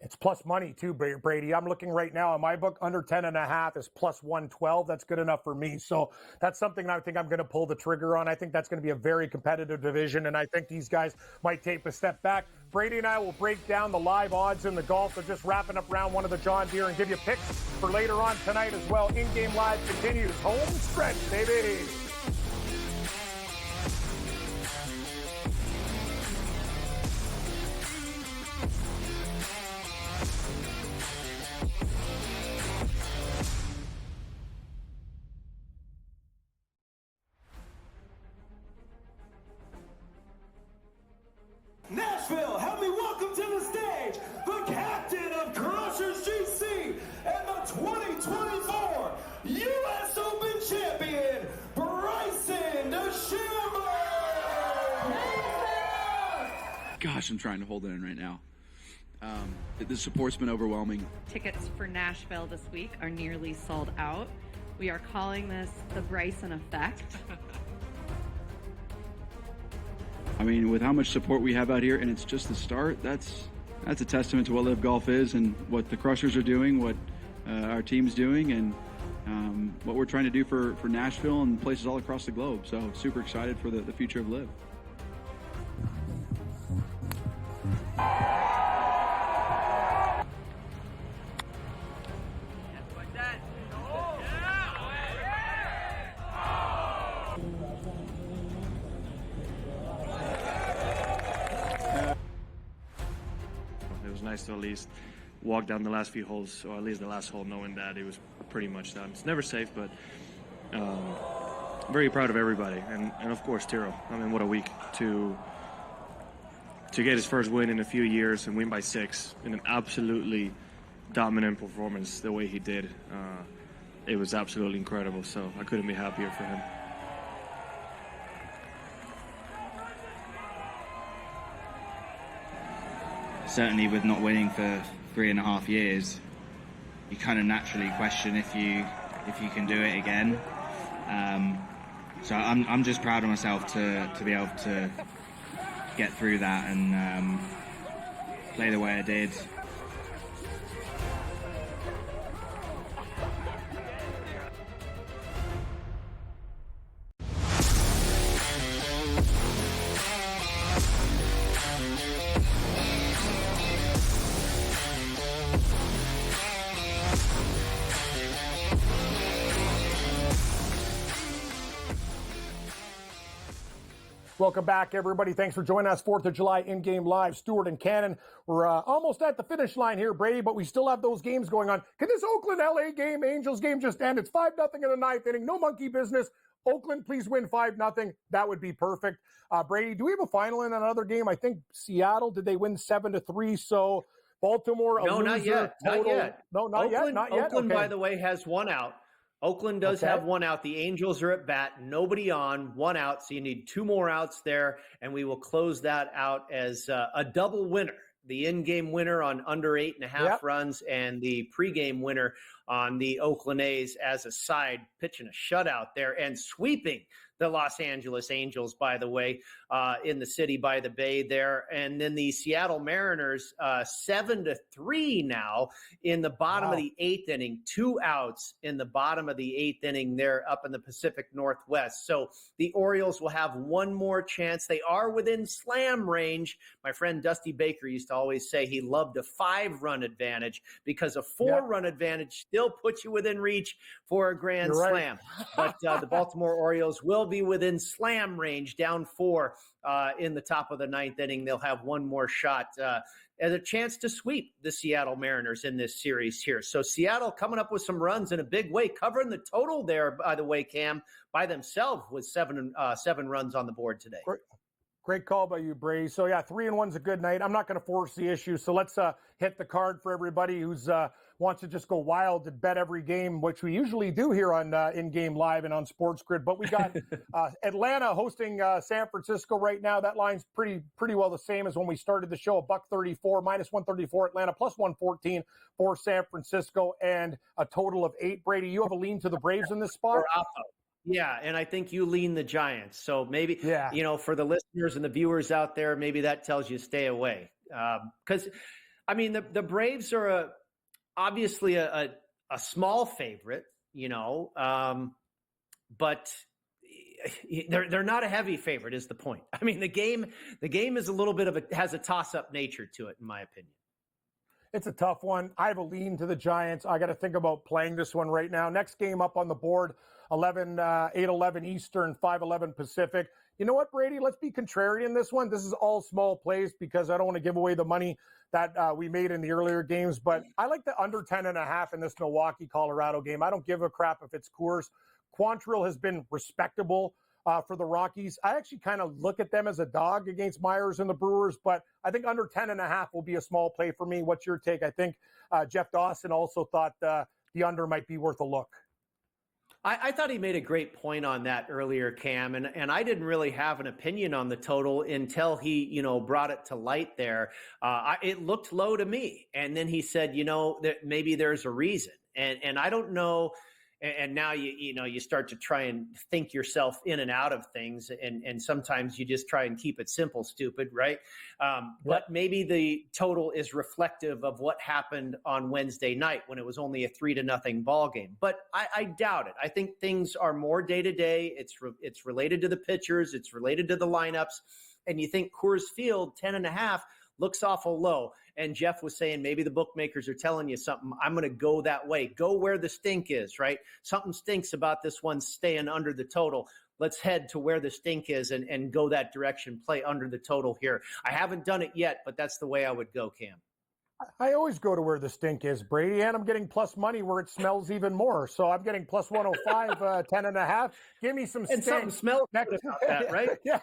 It's plus money, too, Brady. I'm looking right now in my book, under 10.5 is plus 112. That's good enough for me. So that's something I think I'm going to pull the trigger on. I think that's going to be a very competitive division, and I think these guys might take a step back. Brady and I will break down the live odds in the golf. They're just wrapping up round 1 of the John Deere and give you picks for later on tonight as well. In-game live continues. Home stretch, baby. Nashville, help me welcome to the stage the captain of Crushers GC and the 2024 U.S. Open champion, Bryson DeChambeau. Gosh, I'm trying to hold it in right now. The support's been overwhelming. Tickets for Nashville this week are nearly sold out. We are calling this the Bryson effect. I mean, with how much support we have out here, and it's just the start, that's a testament to what Live Golf is and what the Crushers are doing, what our team's doing, and what we're trying to do for Nashville and places all across the globe. So super excited for the future of Live. Nice to at least walk down the last few holes, or at least the last hole, knowing that it was pretty much done. It's never safe, but very proud of everybody, and of course Tiro. I mean, what a week to get his first win in a few years and win by 6 in an absolutely dominant performance the way he did. It was absolutely incredible, so I couldn't be happier for him. Certainly with not winning for 3.5 years, you kind of naturally question if you can do it again. So I'm just proud of myself to be able to get through that and play the way I did. Welcome back, everybody. Thanks for joining us. 4th of July in-game live. Stewart and Kannon. We're almost at the finish line here, Brady, but we still have those games going on. Can this Oakland-LA game, Angels game just end? It's 5-0 in the 9th inning. No monkey business. Oakland, please win 5-0. That would be perfect. Brady, do we have a final in another game? I think Seattle, did they win 7-3? So Baltimore, no, loser, not yet. Total, not yet. No, not Oakland, yet. Not yet. Oakland, okay. by the way, has one out. Oakland does have one out. The Angels are at bat. Nobody on, one out. So you need 2 more outs there, and we will close that out as a double winner. The in-game winner on under 8.5 runs and the pregame winner on the Oakland A's as a side, pitching a shutout there and sweeping the Los Angeles Angels, by the way, in the city by the bay there. And then the Seattle Mariners, 7-3 now in the bottom of the 8th inning, 2 outs in the bottom of the 8th inning there up in the Pacific Northwest. So the Orioles will have one more chance. They are within slam range. My friend Dusty Baker used to always say he loved a 5-run advantage because a 4-run advantage still puts you within reach for a grand slam. But the Baltimore Orioles will be within slam range, down 4 in the top of the 9th inning. They'll have one more shot as a chance to sweep the Seattle Mariners in this series here. So Seattle coming up with some runs in a big way, covering the total there, by the way, Cam, by themselves with 7 runs on the board today. Great call by you, Brady. So, 3-1's a good night. I'm not going to force the issue. So let's hit the card for everybody who's wants to just go wild and bet every game, which we usually do here on InGame Live and on SportsGrid. But we got Atlanta hosting San Francisco right now. That line's pretty well the same as when we started the show. $134, -134 Atlanta, +114 for San Francisco, and a total of 8. Brady, you have a lean to the Braves in this spot? Yeah, and I think you lean the Giants. So maybe, for the listeners and the viewers out there, maybe that tells you stay away. Because, the Braves are obviously a small favorite, but they're not a heavy favorite is the point. The game is a little bit has a toss-up nature to it, in my opinion. It's a tough one. I have a lean to the Giants. I got to think about playing this one right now. Next game up on the board, 8:11 Eastern, 5:11 Pacific. You know what, Brady? Let's be contrarian in this one. This is all small plays because I don't want to give away the money that we made in the earlier games. But I like the under 10.5 in this Milwaukee-Colorado game. I don't give a crap if it's Coors. Quantrill has been respectable for the Rockies. I actually kind of look at them as a dog against Myers and the Brewers, but I think under 10.5 will be a small play for me. What's your take? I think Jeff Dawson also thought the under might be worth a look. I thought he made a great point on that earlier, Cam, and I didn't really have an opinion on the total until he, brought it to light there. It looked low to me, and then he said, that maybe there's a reason, and I don't know. And now you start to try and think yourself in and out of things, and sometimes you just try and keep it simple, stupid, right? But maybe the total is reflective of what happened on Wednesday night when it was only a 3-0 ball game. But I doubt it. I think things are more day to day. It's related to the pitchers. It's related to the lineups. And you think Coors Field 10.5 looks awful low. And Jeff was saying maybe the bookmakers are telling you something. I'm going to go that way. Go where the stink is, right? Something stinks about this one staying under the total. Let's head to where the stink is and go that direction, play under the total here. I haven't done it yet, but that's the way I would go, Cam. I always go to where the stink is, Brady, and I'm getting plus money where it smells even more. So I'm getting plus 105, 10.5. Give me some stink. And something smells about that, right? Yeah,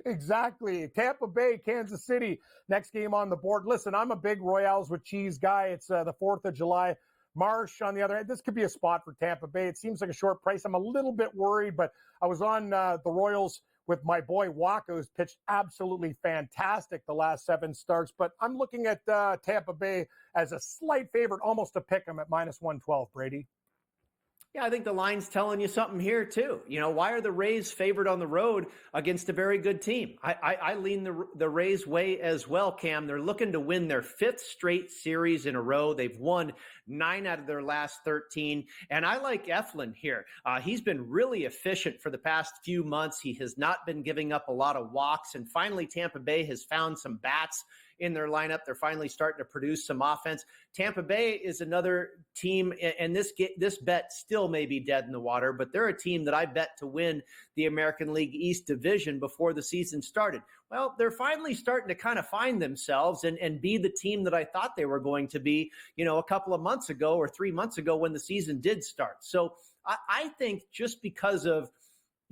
exactly. Tampa Bay, Kansas City, next game on the board. Listen, I'm a big Royales with cheese guy. It's the 4th of July. Marsh, on the other hand, this could be a spot for Tampa Bay. It seems like a short price. I'm a little bit worried, but I was on the Royals with my boy Waka, who's pitched absolutely fantastic the last 7 starts. But I'm looking at Tampa Bay as a slight favorite, almost a pick 'em at -112, Brady. Yeah, I think the line's telling you something here, too. Why are the Rays favored on the road against a very good team? I lean the Rays way as well, Cam. They're looking to win their 5th straight series in a row. They've won 9 out of their last 13. And I like Eflin here. He's been really efficient for the past few months. He has not been giving up a lot of walks. And finally, Tampa Bay has found some bats in their lineup. They're finally starting to produce some offense. Tampa Bay is another team, and this bet still may be dead in the water, but they're a team that I bet to win the American League East Division before the season started. Well, they're finally starting to kind of find themselves and be the team that I thought they were going to be, a couple of months ago or 3 months ago when the season did start. So I think just because of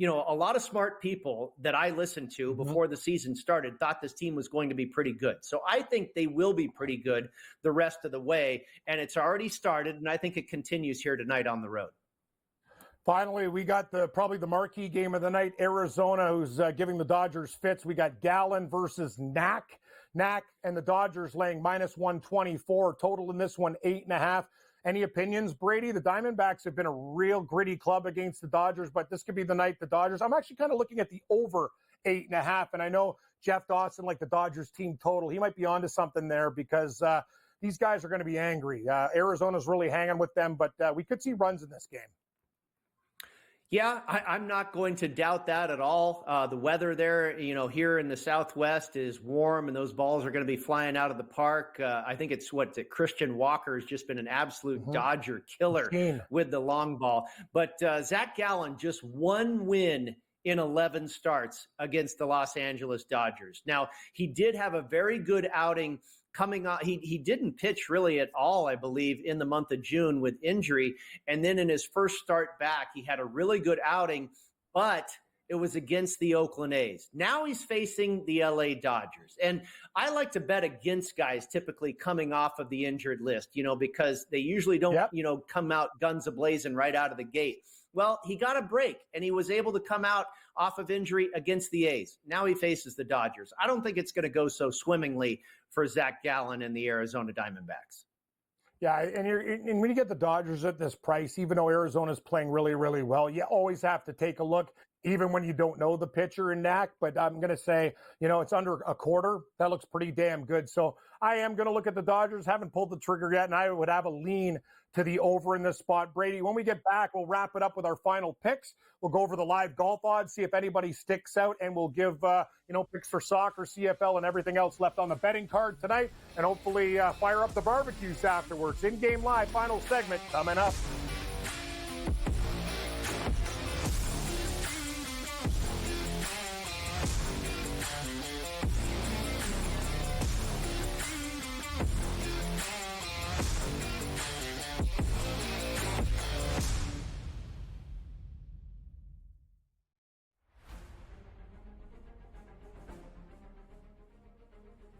a lot of smart people that I listened to before the season started thought this team was going to be pretty good. So I think they will be pretty good the rest of the way. And it's already started, and I think it continues here tonight on the road. Finally, we got probably the marquee game of the night, Arizona, who's giving the Dodgers fits. We got Gallen versus Knack. Knack and the Dodgers laying -124. Total in this one, 8.5. Any opinions, Brady? The Diamondbacks have been a real gritty club against the Dodgers, but this could be the night the Dodgers. I'm actually kind of looking at the over 8.5, and I know Jeff Dawson, like the Dodgers team total, he might be onto something there because these guys are going to be angry. Arizona's really hanging with them, but we could see runs in this game. Yeah, I'm not going to doubt that at all. The weather there, here in the Southwest is warm, and those balls are going to be flying out of the park. I think it's Christian Walker has just been an absolute Dodger killer with the long ball. But Zach Gallen, just one win in 11 starts against the Los Angeles Dodgers. Now, he did have a very good outing coming on. He didn't pitch really at all, I believe, in the month of June with injury. And then in his first start back, he had a really good outing, but it was against the Oakland A's. Now he's facing the LA Dodgers. And I like to bet against guys typically coming off of the injured list, because they usually don't, come out guns a-blazing right out of the gate. Well, he got a break, and he was able to come out off of injury against the A's. Now he faces the Dodgers. I don't think it's going to go so swimmingly for Zach Gallen and the Arizona Diamondbacks. Yeah, and when you get the Dodgers at this price, even though Arizona's playing really, really well, you always have to take a look, even when you don't know the pitcher in Knack. But I'm going to say, it's under a quarter. That looks pretty damn good. So I am going to look at the Dodgers. Haven't pulled the trigger yet, and I would have a lean to the over in this spot. Brady, when we get back, we'll wrap it up with our final picks. We'll go over the live golf odds, see if anybody sticks out, and we'll give, picks for soccer, CFL, and everything else left on the betting card tonight, and hopefully fire up the barbecues afterwards. In-game live, final segment coming up.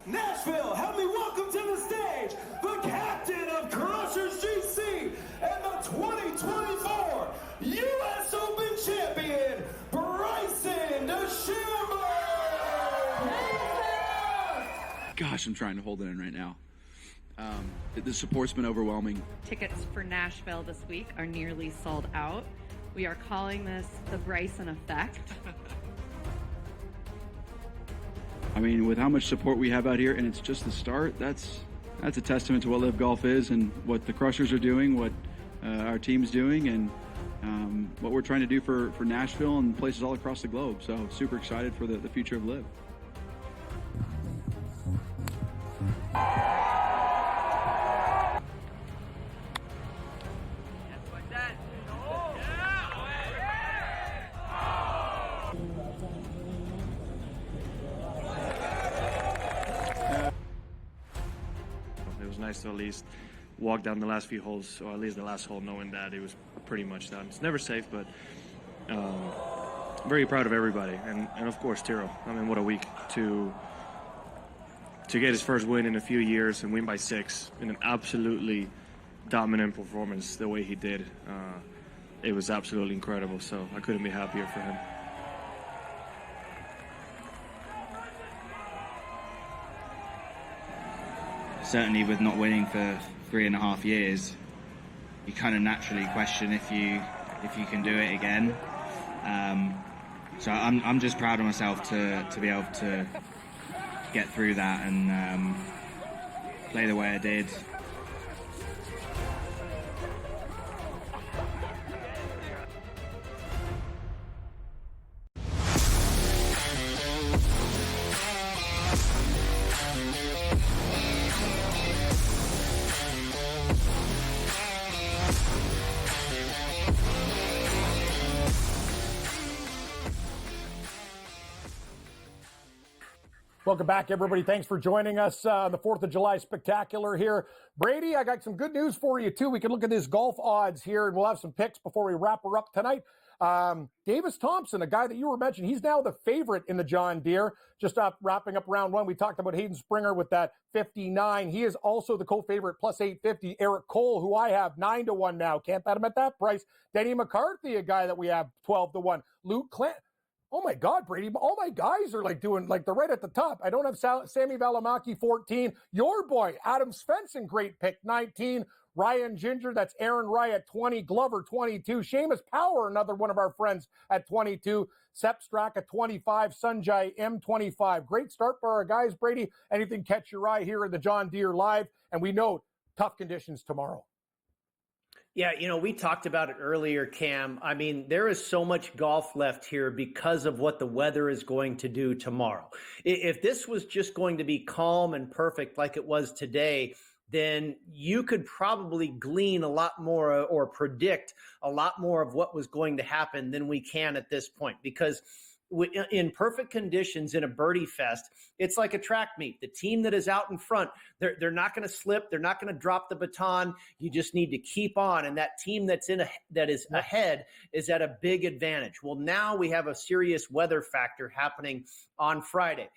Nashville, help me welcome to the stage the captain of Crushers GC and the 2024 U.S. Open champion, Bryson DeChambeau! Gosh, I'm trying to hold it in right now. The support's been overwhelming. Tickets for Nashville this week are nearly sold out. We are calling this the Bryson effect. I mean, with how much support we have out here, and it's just the start, that's a testament to what Live Golf is and what the Crushers are doing, what our team's doing, and what we're trying to do for Nashville and places all across the globe. So super excited for the future of Live. Nice to at least walk down the last few holes, or at least the last hole, knowing that it was pretty much done. It's never safe, but very proud of everybody, and of course Tiro. I mean, what a week to get his first win in a few years and win by 6 in an absolutely dominant performance the way he did. It was absolutely incredible, so I couldn't be happier for him. Certainly with not winning for 3.5 years, you kind of naturally question if you can do it again. So I'm just proud of myself to be able to get through that and play the way I did. Welcome back, everybody. Thanks for joining us on the 4th of July Spectacular here. Brady, I got some good news for you, too. We can look at his golf odds here, and we'll have some picks before we wrap her up tonight. Davis Thompson, a guy that you were mentioning, he's now the favorite in the John Deere. Just wrapping up round 1, we talked about Hayden Springer with that 59. He is also the co-favorite plus 850. Eric Cole, who I have 9-1 now. Can't bet him at that price. Denny McCarthy, a guy that we have 12-1. Luke Oh my God, Brady! All my guys are like doing like they're right at the top. I don't have Sammy Valimaki 14. Your boy Adam Svensson, great pick 19. Ryan Ginger, that's Aaron Rye at 20. Glover 22. Seamus Power, another one of our friends at 22. Sepp Strack at 25. Sunjay M 25. Great start for our guys, Brady. Anything catch your eye here in the John Deere Live? And we know tough conditions tomorrow. Yeah, we talked about it earlier, Cam. I mean, there is so much golf left here because of what the weather is going to do tomorrow. If this was just going to be calm and perfect like it was today, then you could probably glean a lot more or predict a lot more of what was going to happen than we can at this point. Because in perfect conditions in a birdie fest, it's like a track meet. The team that is out in front, they're not going to slip. They're not going to drop the baton. You just need to keep on. And that team that is ahead is at a big advantage. Well, now we have a serious weather factor happening on Friday.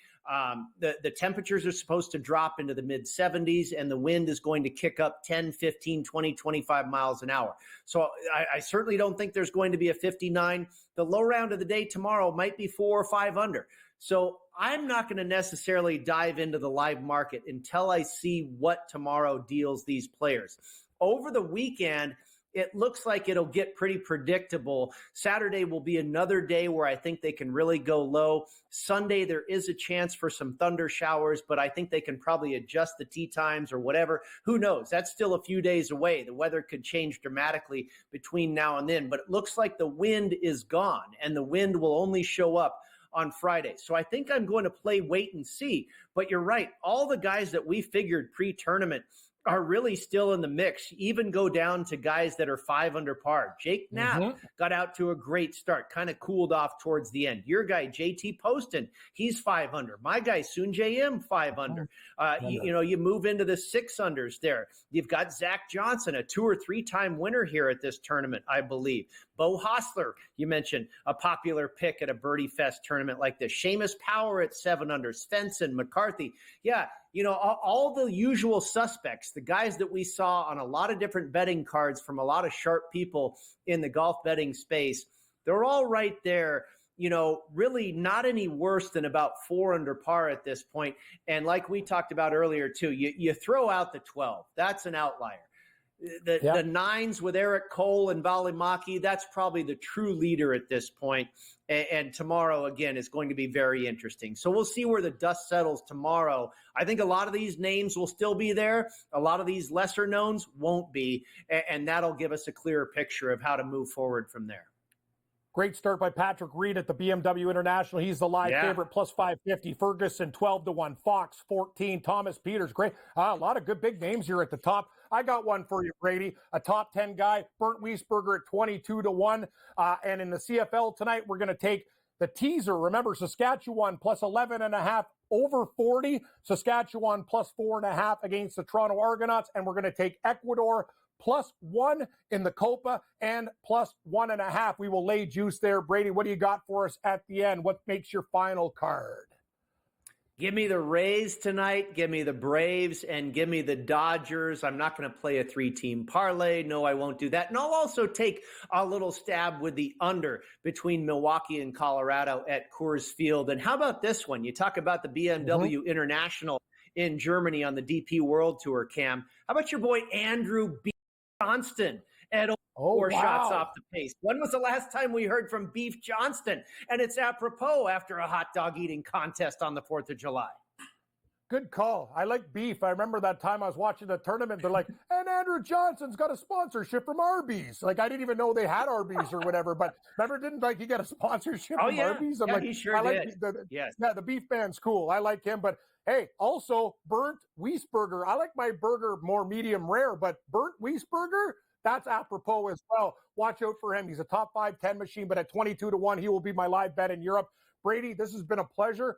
The temperatures are supposed to drop into the mid 70s and the wind is going to kick up 10, 15, 20, 25 miles an hour. So I certainly don't think there's going to be a 59. The low round of the day tomorrow might be 4 or 5 under. So I'm not going to necessarily dive into the live market until I see what tomorrow deals these players. Over the weekend, it looks like it'll get pretty predictable. Saturday will be another day where I think they can really go low. Sunday, there is a chance for some thunder showers, but I think they can probably adjust the tee times or whatever. Who knows? That's still a few days away. The weather could change dramatically between now and then, but it looks like the wind is gone, and the wind will only show up on Friday. So I think I'm going to play wait and see. But you're right. All the guys that we figured pre-tournament are really still in the mix, even go down to guys that are 5 under par. Jake Knapp got out to a great start, kind of cooled off towards the end. Your guy, JT Poston, he's 5 under. My guy, Sunjay M, 5 under. You move into the 6 unders there. You've got Zach Johnson, a 2 or 3 time winner here at this tournament, I believe. Bo Hostler, you mentioned, a popular pick at a Birdie Fest tournament like this. Seamus Power at 7 under. Svensson, McCarthy. Yeah, all the usual suspects, the guys that we saw on a lot of different betting cards from a lot of sharp people in the golf betting space, they're all right there, really not any worse than about 4 under par at this point. And like we talked about earlier too, you throw out the 12. That's an outlier. The 9s with Eric Cole and Valimaki, that's probably the true leader at this point. And tomorrow, again, is going to be very interesting. So we'll see where the dust settles tomorrow. I think a lot of these names will still be there. A lot of these lesser knowns won't be. And that'll give us a clearer picture of how to move forward from there. Great start by Patrick Reed at the BMW International. He's the live favorite, plus 550. Ferguson, 12-1. Fox, 14. Thomas Peters, great. A lot of good big names here at the top. I got one for you, Brady. A top 10 guy, Bernd Wiesberger at 22-1. And in the CFL tonight, we're going to take the teaser. Remember, Saskatchewan plus 11.5 over 40. Saskatchewan plus 4.5 against the Toronto Argonauts. And we're going to take Ecuador plus 1 in the Copa and plus 1.5. We will lay juice there. Brady, what do you got for us at the end? What makes your final card? Give me the Rays tonight, give me the Braves, and give me the Dodgers. I'm not going to play a 3-team parlay. No, I won't do that. And I'll also take a little stab with the under between Milwaukee and Colorado at Coors Field. And how about this one? You talk about the BMW International in Germany on the DP World Tour, Cam. How about your boy Andrew B. Johnston at 4 shots off the pace? When was the last time we heard from Beef Johnston? And it's apropos after a hot dog eating contest on the 4th of July. Good call. I like Beef. I remember that time I was watching the tournament. They're like, and Andrew Johnson's got a sponsorship from Arby's. Like, I didn't even know they had Arby's or whatever, but remember, didn't he get a sponsorship from Arby's? I'm like, he sure did. The Beef man's cool. I like him, but hey, also Bernd Wiesberger. I like my burger more medium rare, but Bernd Wiesberger, that's apropos as well. Watch out for him. He's a top 5-10 machine, but at 22-1, he will be my live bet in Europe. Brady, this has been a pleasure.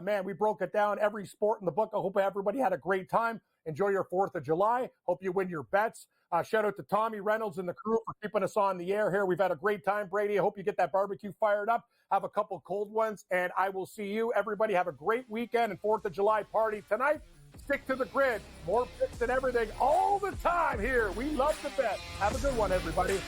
Man, we broke it down, every sport in the book. I hope everybody had a great time. Enjoy your 4th of July. Hope you win your bets. Shout out to Tommy Reynolds and the crew for keeping us on the air here. We've had a great time, Brady. I hope you get that barbecue fired up. Have a couple cold ones, and I will see you. Everybody have a great weekend and 4th of July party tonight. Stick to the grid. More picks and everything all the time here. We love the bet. Have a good one, everybody.